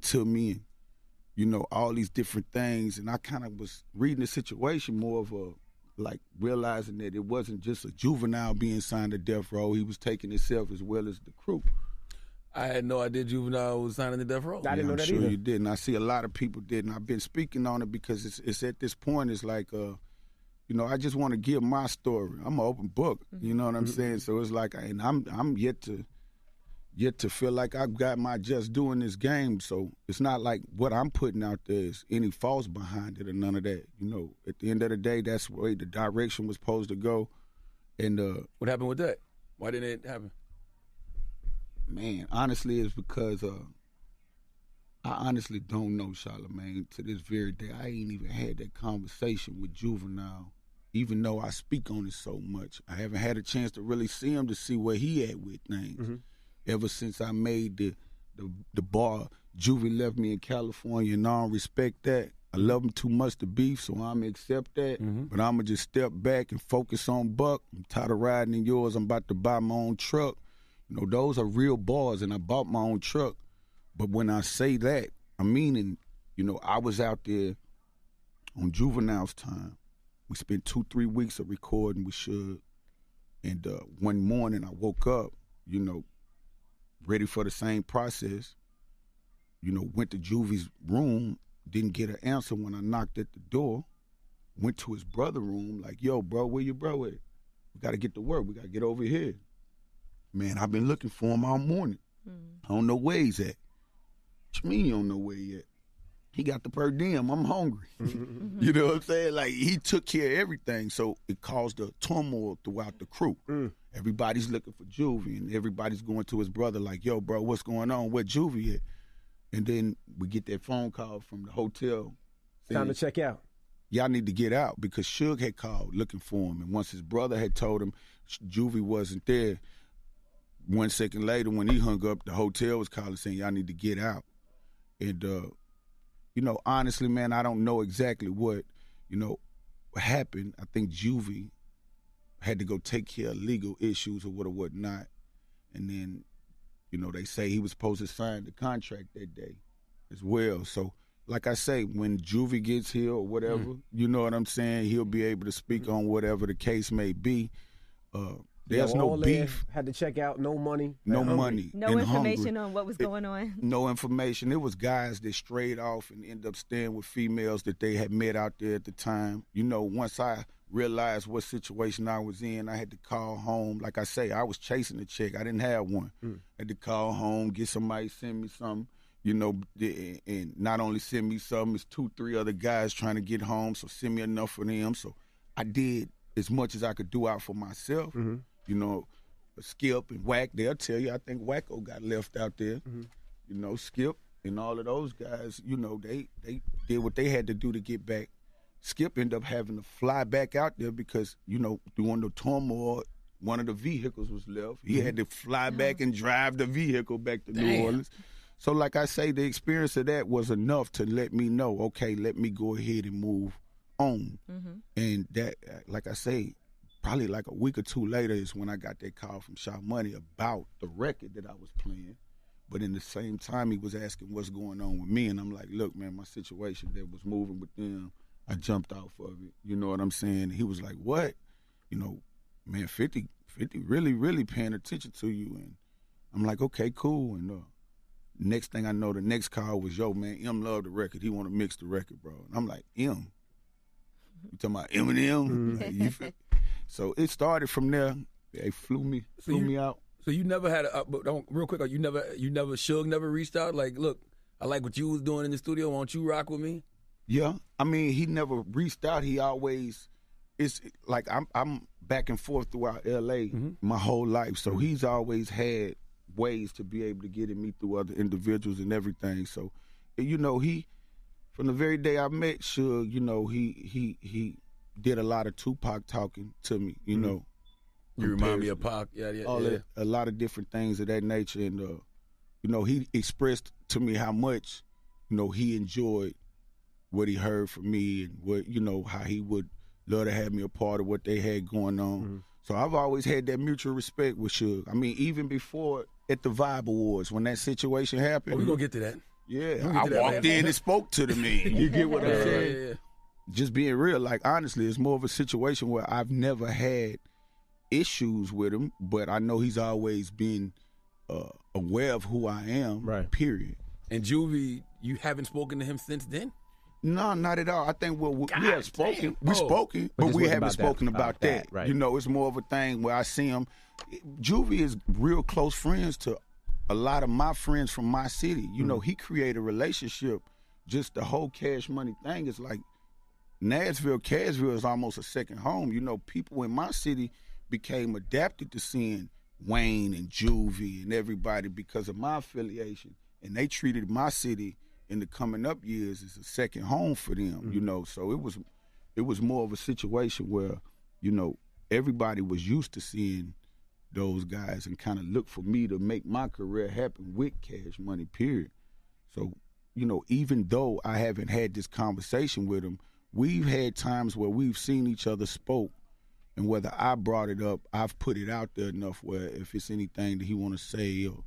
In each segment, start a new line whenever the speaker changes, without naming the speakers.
to me and, you know, all these different things. And I kind of was reading the situation more of a, like, realizing that it wasn't just a juvenile being signed to death row. He was taking himself as well as the crew.
I had no idea Juvenile was signing to death row.
I didn't know that either.
I'm sure you did. And I see a lot of people did. And I've been speaking on it because it's at this point, it's like, you know, I just want to give my story. I'm an open book. You know what I'm saying? So it's like, and I'm yet to feel like I've got my just due in this game. So it's not like what I'm putting out there is any false behind it or none of that. You know, at the end of the day, that's the way the direction was supposed to go. And
what happened with that? Why didn't it happen?
Man, honestly, it's because I honestly don't know, Charlamagne. To this very day, I ain't even had that conversation with Juvenile, even though I speak on it so much. I haven't had a chance to really see him to see where he at with things. Ever since I made the bar, Juvie left me in California, and I don't respect that. I love him too much to beef, so I'm going to accept that. But I'm going to just step back and focus on Buck. I'm tired of riding in yours. I'm about to buy my own truck. You know, those are real bars, and I bought my own truck. But when I say that, I'm meaning, you know, I was out there on Juvenile's time. We spent 2-3 weeks of recording with Suge. And one morning I woke up, you know, ready for the same process. You know, went to Juvie's room, didn't get an answer when I knocked at the door. Went to his brother's room, like, yo, bro, where your bro at? We got to get to work. We got to get over here. Man, I've been looking for him all morning. I don't know where he's at. What you mean you don't know where he at? He got the per diem. I'm hungry. You know what I'm saying? Like, he took care of everything, so it caused a turmoil throughout the crew. Everybody's looking for Juvie, and everybody's going to his brother like, yo, bro, what's going on? Where Juvie at? And then we get that phone call from the hotel.
Time to check out.
Y'all need to get out, because Suge had called looking for him. And once his brother had told him Juvie wasn't there, 1 second later when he hung up, the hotel was calling saying, y'all need to get out. And, you know, honestly, man, I don't know exactly what, you know, happened. I think Juvie had to go take care of legal issues or whatnot. And then, you know, they say he was supposed to sign the contract that day as well. So, like I say, when Juvie gets here or whatever, you know what I'm saying, he'll be able to speak on whatever the case may be. There's no beef.
Had to check out, no money.
No money.
No information on what was going on.
No information. It was guys that strayed off and ended up staying with females that they had met out there at the time. You know, once I realized what situation I was in, I had to call home. Like I say, I was chasing a check. I didn't have one. I had to call home, get somebody to send me something. You know, and not only send me something, it's 2-3 other guys trying to get home, so send me enough for them. So I did as much as I could do out for myself. You know, Skip and Wack, they'll tell you, I think Wacko got left out there. You know, Skip and all of those guys, you know, they did what they had to do to get back. Skip ended up having to fly back out there because, you know, during the turmoil, one of the vehicles was left. He had to fly back and drive the vehicle back to New Orleans. So like I say, the experience of that was enough to let me know, okay, let me go ahead and move on. And that, like I say, probably like a week or two later is when I got that call from Sha Money about the record that I was playing. But in the same time, he was asking what's going on with me. And I'm like, look, man, my situation that was moving with them, I jumped off of it. You know what I'm saying? And he was like, what? You know, man, 50 really, really paying attention to you. And I'm like, okay, cool. And next thing I know, the next call was, yo, man, M loved the record. He want to mix the record, bro. And I'm like, M? You talking about Eminem? Like, you feel? So it started from there. They flew me out.
So you never had real quick, Suge never reached out? Like, look, I like what you was doing in the studio. Won't you rock with me?
Yeah. I mean, he never reached out. He always, it's like I'm back and forth throughout L.A. My whole life. So he's always had ways to be able to get at me through other individuals and everything. So, you know, from the very day I met Suge, you know, he did a lot of Tupac talking to me, you know.
You remind me of Pac,
A lot of different things of that nature. And, you know, he expressed to me how much, you know, he enjoyed what he heard from me and what, you know, how he would love to have me a part of what they had going on. So I've always had that mutual respect with Suge. I mean, even before at the Vibe Awards, when that situation happened.
We're going to get to that.
Yeah,
We'll
I
get to that
walked
later.
in and spoke to the man. You get what I'm
Yeah,
saying?
yeah, yeah.
Just being real, like honestly, it's more of a situation where I've never had issues with him, but I know he's always been aware of who I am.
Right.
Period.
And Juvie, you haven't spoken to him since then?
No, not at all. I think we
God
have spoken.
damn.
We've
Oh.
spoken,
But
but
this
we
wasn't
haven't
about that-
spoken about
about that,
that.
right.
You know, it's more of a thing where I see him. Juvie is real close friends to a lot of my friends from my city. You know, he created a relationship. Just the whole Cash Money thing is like Cashville is almost a second home. You know, people in my city became adapted to seeing Wayne and Juvie and everybody because of my affiliation, and they treated my city in the coming up years as a second home for them. You know, so it was more of a situation where, you know, everybody was used to seeing those guys and kind of look for me to make my career happen with Cash Money, period. So, you know, even though I haven't had this conversation with him, we've had times where we've seen each other spoke, and whether I brought it up, I've put it out there enough where if it's anything that he want to say or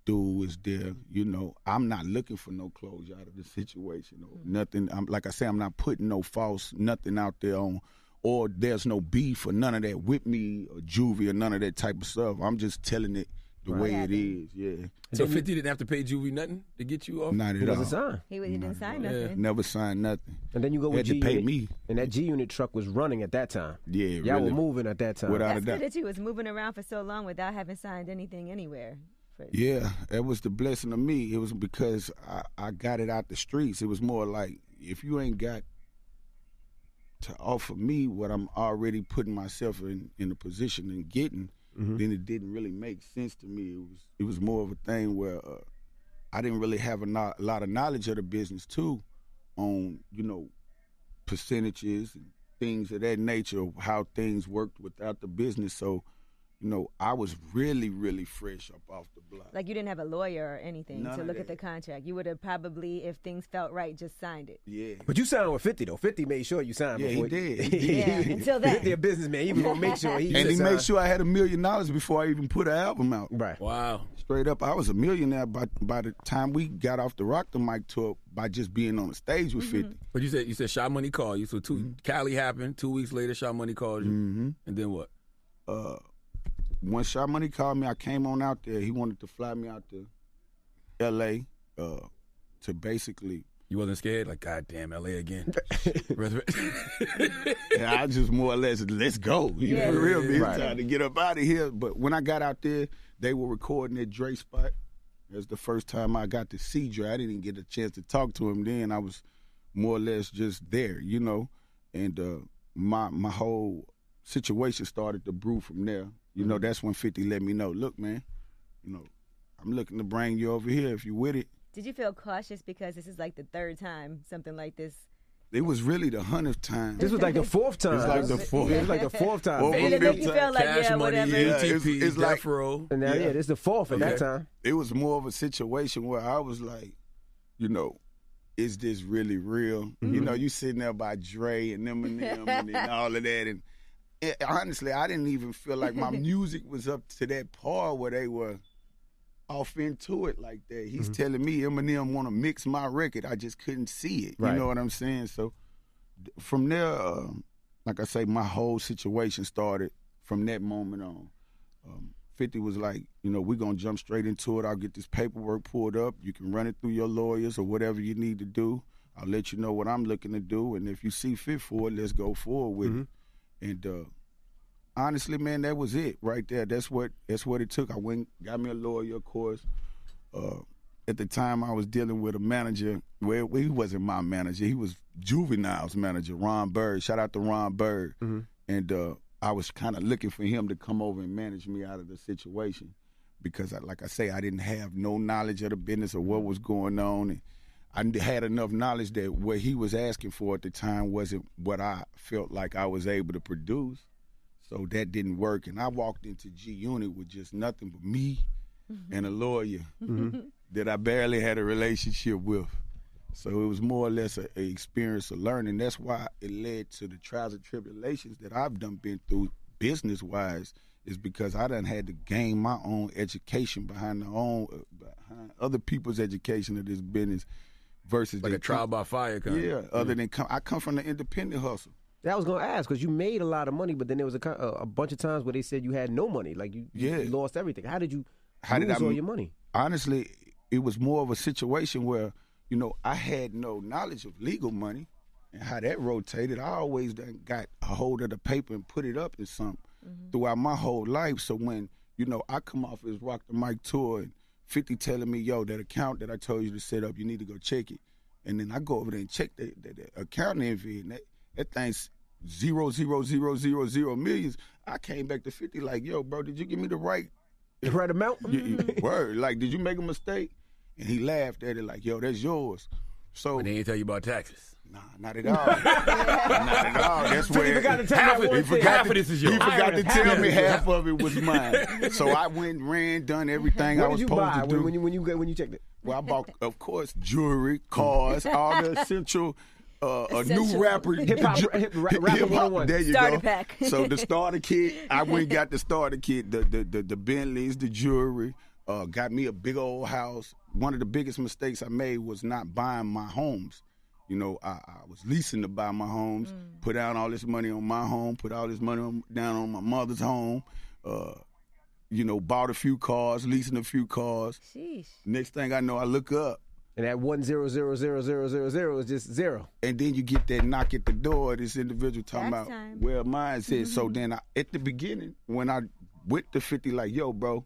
do is there, you know, I'm not looking for no closure out of the situation or nothing. Like I say, I'm not putting no false nothing out there on, or there's no beef or none of that with me or Juvie or none of that type of stuff. I'm just telling it the way it is, yeah.
So 50 didn't have to pay Juvie nothing to get you off?
Not
He
at all.
doesn't sign.
He didn't sign
Yeah.
nothing.
Never signed nothing.
And then you go
Had
with
to
G
pay
Unit,
me.
and that G Unit truck was running at that time.
Yeah,
Y'all
really.
were moving at that time.
Without
That's
a doubt.
good that you was moving around for so long without having signed anything anywhere.
Yeah, that was the blessing of me. It was because I got it out the streets. It was more like, if you ain't got to offer me what I'm already putting myself in a position and getting, then it didn't really make sense to me. It was more of a thing where I didn't really have a lot of knowledge of the business too, on, you know, percentages and things of that nature, of how things worked without the business. So, you know, I was really, really fresh up off the block.
Like you didn't have a lawyer or anything
None
to
of
look at
that.
the contract. You would have probably, if things felt right, just signed it.
Yeah.
But you signed with 50, though. 50 made sure you signed
Yeah, he
before
did. He did.
Yeah, until then.
50 a businessman. He was going to make sure he
And he
signed.
made sure I had $1 million before I even put an album out.
Right.
Wow.
Straight up, I was a millionaire by the time we got off the Rock the Mic tour by just being on the stage with 50.
But you said Sha Money called you. So Cali happened. 2 weeks later, Sha Money called you.
Mm-hmm.
And then what?
When Sha Money called me, I came on out there. He wanted to fly me out to L.A. To basically.
You wasn't scared? Like, God damn, LA again.
Yeah, I just more or less, let's go. You know, for real, man.
Right.
Time to get up out of here. But when I got out there, they were recording at Dre spot. It was the first time I got to see Dre. I didn't even get a chance to talk to him then. I was more or less just there, you know. And my whole situation started to brew from there. You know, that's when 50 let me know, look, man, you know, I'm looking to bring you over here if you with it.
Did you feel cautious because this is like the third time something like this?
It was really the 100th time.
This was like the fourth time.
It's like the fourth.
It was like the fourth time.
Fourth
baby.
or
Did it make
fifth
you
time.
feel like,
Cash
yeah,
Money,
whatever?
Yeah,
UTP,
it's like-
Death Row.
And now, yeah, this is the fourth at that time.
It was more of a situation where I was like, you know, is this really real? You know, you sitting there by Dre and Eminem and all of that. And honestly, I didn't even feel like my music was up to that par where they were off into it like that. He's telling me Eminem want to mix my record. I just couldn't see it.
Right.
You know what I'm saying? So from there, like I say, my whole situation started from that moment on. 50 was like, you know, we're going to jump straight into it. I'll get this paperwork pulled up. You can run it through your lawyers or whatever you need to do. I'll let you know what I'm looking to do. And if you see fit for it, let's go forward with it. And honestly, man, that was it right there. That's what it took. I went, got me a lawyer, of course. At the time, I was dealing with a manager. Well, he wasn't my manager. He was Juvenile's manager, Ron Bird. Shout out to Ron Bird. And I was kind of looking for him to come over and manage me out of the situation because, like I say, I didn't have no knowledge of the business or what was going on. And I had enough knowledge that what he was asking for at the time wasn't what I felt like I was able to produce. So that didn't work. And I walked into G Unit with just nothing but me and a lawyer that I barely had a relationship with. So it was more or less an experience of learning. That's why it led to the trials and tribulations that I've been through business-wise, is because I done had to gain my own education behind behind other people's education of this business versus
like a trial by fire kind.
Yeah, other than I come from the independent hustle.
That I was gonna ask because you made a lot of money, but then there was a bunch of times where they said you had no money, like you lost everything. How did you lose all your money?
Honestly, it was more of a situation where I had no knowledge of legal money and how that rotated. I always done got a hold of the paper and put it up in something throughout my whole life. So when I come off his Rock the Mic tour and 50 telling me, yo, that account that I told you to set up, you need to go check it, and then I go over there and check the account info, and that thing's 0.0000 millions. I came back to 50 like, yo, bro, did you give me the right
amount?
Word, like, did you make a mistake? And he laughed at it like, yo, that's yours. So
But they didn't tell you about taxes.
Nah, not at all. Not at all. That's where
he forgot to tell me
half of this is yours.
He forgot to tell me half of it was mine. So I went, done everything I was supposed to do.
When you checked it?
Well, I bought, of course, jewelry, cars, all the essential. A new rapper,
Hip-hop 101.
There you
Starter
go.
pack.
So the starter kit, I went and got the starter kit, the Bentleys, the jewelry, got me a big old house. One of the biggest mistakes I made was not buying my homes. I was leasing to buy my homes, put down all this money on my home, put all this money down on my mother's home, bought a few cars, leasing a few cars.
Sheesh.
Next thing I know, I look up.
And that 1000000 is just zero.
And then you get that knock at the door, this individual talking
Tax
about
time.
where mine says. So then at the beginning, when I went to 50, like, yo, bro,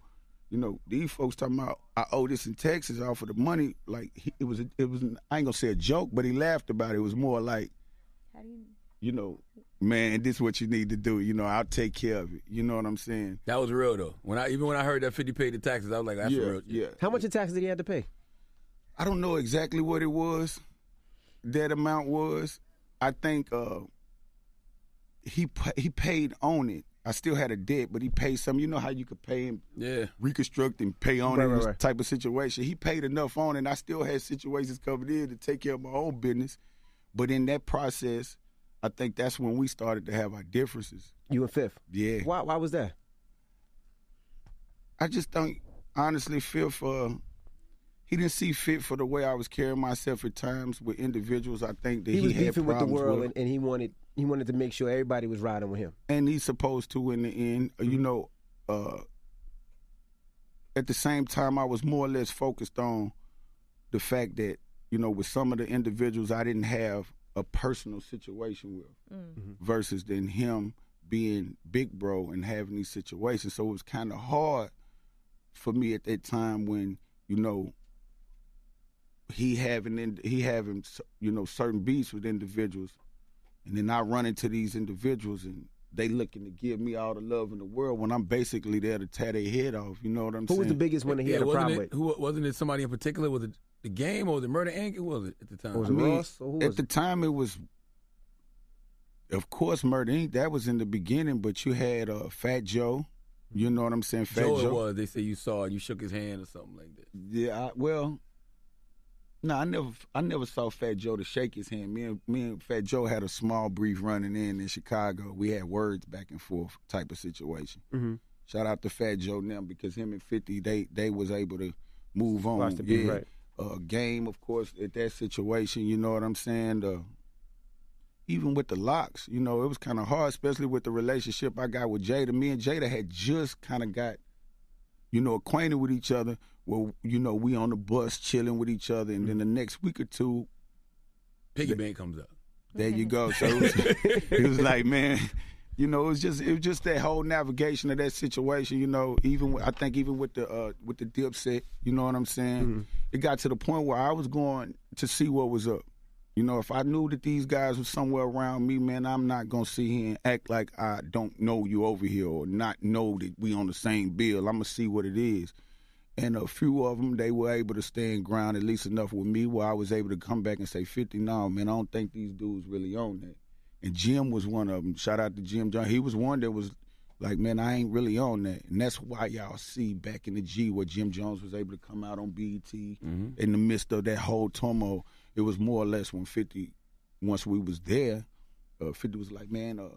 these folks talking about I owe this in taxes off of the money. Like, it was I ain't gonna say a joke, but he laughed about it. It was more like,
How do you...
man, this is what you need to do. I'll take care of it. You know what I'm saying?
That was real though. Even when I heard that 50 paid the taxes, I was like, that's real.
Yeah.
How much in taxes did he have to pay?
I don't know exactly what it was. That amount was. I think he paid on it. I still had a debt, but he paid some. You know how you could pay and reconstruct and pay on it, this type of situation. He paid enough on it, and I still had situations coming in to take care of my own business. But in that process, I think that's when we started to have our differences.
You and Fifth?
Yeah.
Why was that?
I just don't honestly feel for... He didn't see fit for the way I was carrying myself at times with individuals. I think that he
was
had
beefing with the
problems
world,
with.
and he wanted to make sure everybody was riding with him.
And he's supposed to in the end. At the same time, I was more or less focused on the fact that, with some of the individuals I didn't have a personal situation with versus than him being big bro and having these situations. So it was kind of hard for me at that time when, he having certain beefs with individuals, and then I run into these individuals and they looking to give me all the love in the world when I'm basically there to tear their head off. You know what I'm saying?
Who was the biggest one that he had a problem with?
Wasn't it somebody in particular? Was it the Game or the Murder Inc.? Who was it at the time?
Was it Ross? Or who was
at the time, it was, of course, Murder Inc. That was in the beginning, but you had Fat Joe. You know what I'm saying? Fat Joe.
It was. They say you saw it. You shook his hand or something like that.
Yeah. No, I never saw Fat Joe to shake his hand. Me and Fat Joe had a small brief running in Chicago. We had words back and forth type of situation.
Mm-hmm.
Shout out to Fat Joe now because him and 50, they was able to move on.
Watch the beat, right.
Game, of course, at that situation, you know what I'm saying? Even with the locks, it was kind of hard, especially with the relationship I got with Jada. Me and Jada had just kind of got, acquainted with each other. Well, we on the bus chilling with each other, and then the next week or two,
Piggy bank comes up.
There you go. So it was like, man, it was just that whole navigation of that situation. I think even with the Dipset, you know what I'm saying?
Mm-hmm.
It got to the point where I was going to see what was up. If I knew that these guys were somewhere around me, man, I'm not going to sit here and act like I don't know you over here or not know that we on the same bill. I'm going to see what it is. And a few of them, they were able to stand ground at least enough with me where I was able to come back and say, 50, no, man, I don't think these dudes really own that. And Jim was one of them. Shout out to Jim John. He was one that was like, man, I ain't really on that. And that's why y'all see back in the G where Jim Jones was able to come out on BET in the midst of that whole turmoil. It was more or less when 50, once we was there, 50 was like, man, go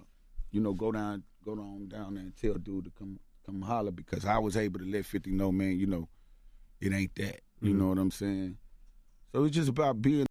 on down there and tell dude to come come holler, because I was able to let 50 know, man, you know, it ain't that. You know what I'm saying? So it's just about being